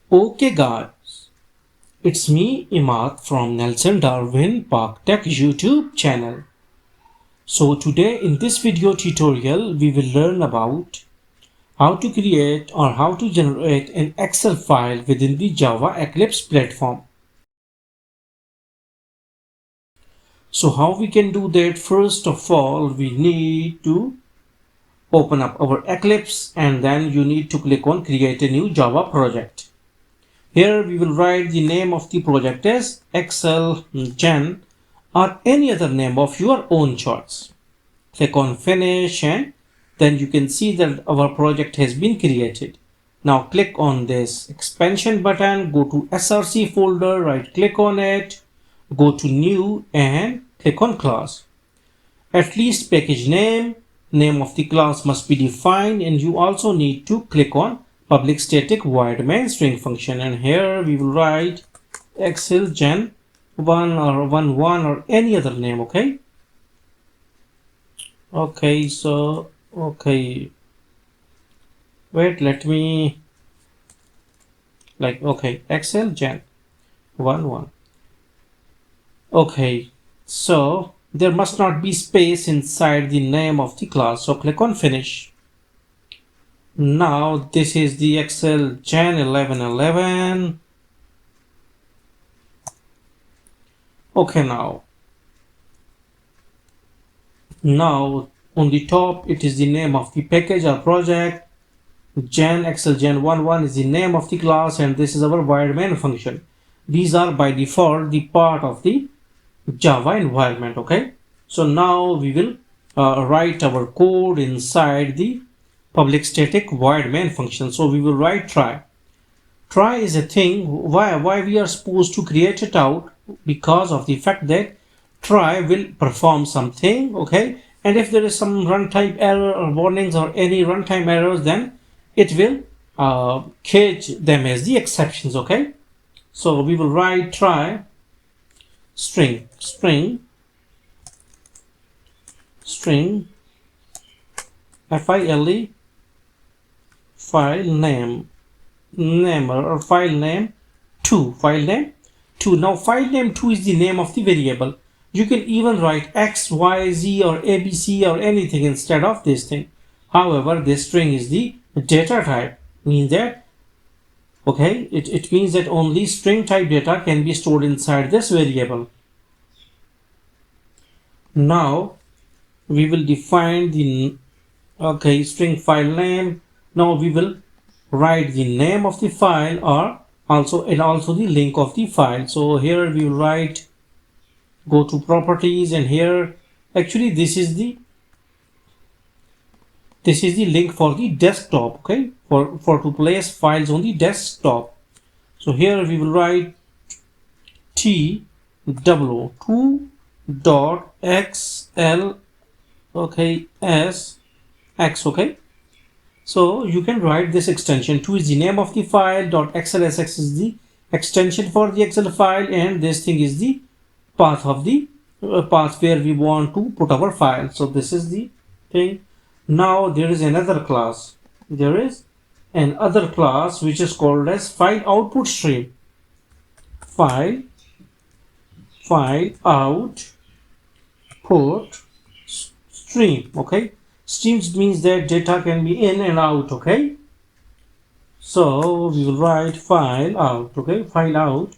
Okay guys, it's me Imad from Nelson Darwin Park Tech YouTube channel. So today in this video tutorial we will learn about how to create or how to generate an Excel file within the Java Eclipse platform. So how we can do that? First of all, we need to open up our Eclipse and then you need to click on create a new Java project. Here we will write the name of the project as Excel Gen or any other name of your own choice. Click on finish and then you can see that our project has been created. Now click on this expansion button, go to src folder, right click on it, go to new and click on class. At least package name of the class must be defined, and you also need to click on public static void main string function, and here we will write Excel Gen 1 or 1 or any other name. Okay, wait, let me Excel Gen 1. Okay, so there must not be space inside the name of the class, so click on finish. Now this is the Excel Gen 11. Okay, now on the top it is the name of the package or project. Excel Gen 1 is the name of the class, and this is our void main function. These are by default the part of the Java environment. Okay, so now we will write our code inside the public static void main function. So we will write try is a thing. Why we are supposed to create it out? Because of the fact that try will perform something. Okay, and if there is some runtime error or warnings or any runtime errors, then it will catch them as the exceptions. Okay, so we will write try string file file name or file name 2. Now file name 2 is the name of the variable. You can even write x, y, z or abc or anything instead of this thing. However, this string is the data type, means that it means that only string type data can be stored inside this variable. Now we will define the string file name. Now we will write the name of the file or also the link of the file. So here we will write, go to properties, and here actually this is the link for the desktop. Okay, for to place files on the desktop. So here we will write tw2.xl sx. Okay, so you can write this extension. 2 is the name of the file, .xlsx is the extension for the Excel file, and this thing is the path of the path where we want to put our file. So this is the thing. Now there is another class. There is another class which is called as file output stream. File output stream. Okay, streams means that data can be in and out. Okay, so we will write file out. Okay, file out.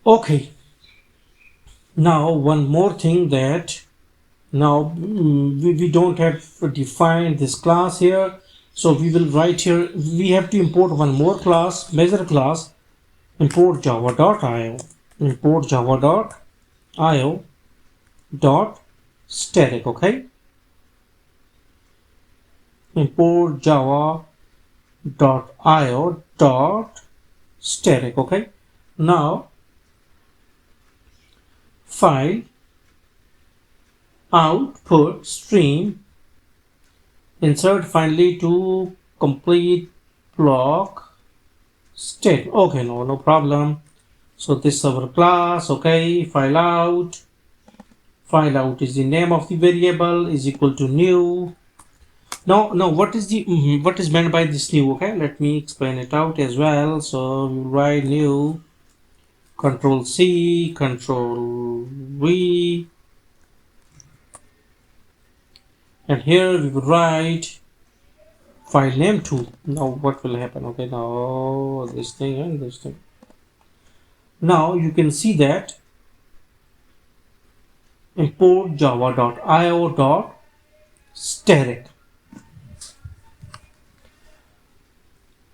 Okay, now one more thing, that now we don't have defined this class here, so we will write here, we have to import one more class, measure class. Import java.io dot static. Okay, import java.io dot static. Okay, now file output stream, insert finally to complete block state. Okay, no problem. So this is our class. Okay, file out is the name of the variable, is equal to new. Now what is the what is meant by this new? Okay, let me explain it out as well. So we write new, Control C, Control V, and here we will write file name 2. Now what will happen? Okay, now this thing and this thing. Now you can see that import java.io.static.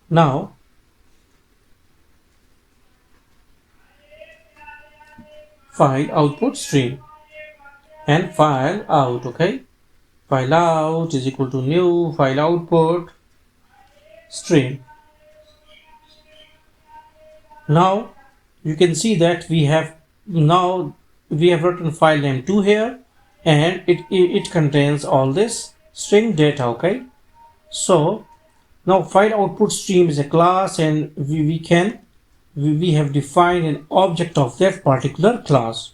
Now file output stream and file out. Okay, file out is equal to new file output stream. Now you can see that we have written file name 2 here, and it contains all this string data. Okay, so now file output stream is a class, and we have defined an object of that particular class.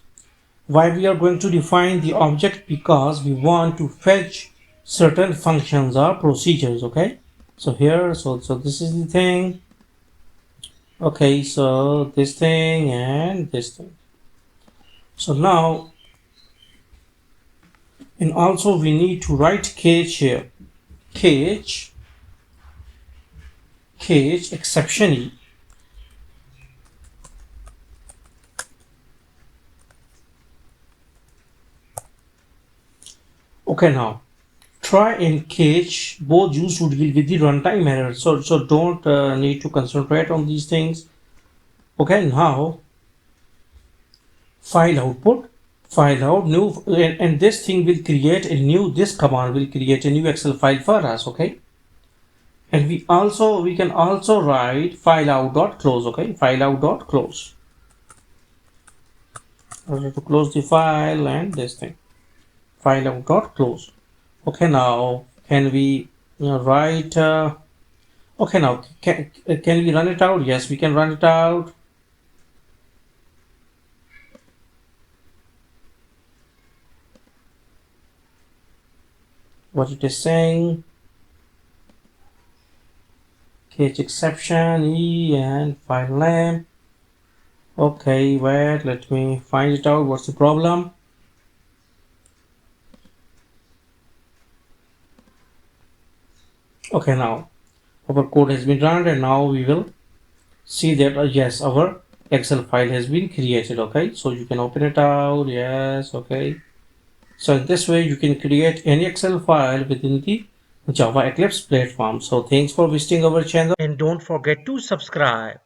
Why we are going to define the object? Because we want to fetch certain functions or procedures. Okay, so here, so this is the thing. Okay, so this thing and this thing. So now, and also we need to write cage here. Cage exception E. Okay, now try and catch both use would deal with the runtime error. So don't need to concentrate on these things. Okay, now file output, file out new, and this thing will create a new, this command will create a new Excel file for us. Okay, and we can also write file out.close. Okay, file out.close. To close the file and this thing, file out.close. Okay, now can we write okay, now can we run it out? Yes, we can run it out. What it is saying, catch exception E and file name. Okay, wait, let me find it out. What's the problem? Okay, now our code has been run, and now we will see that yes, our Excel file has been created. Okay, so you can open it out. Yes, okay. So in this way you can create any Excel file within the Java Eclipse platform. So thanks for visiting our channel, and don't forget to subscribe.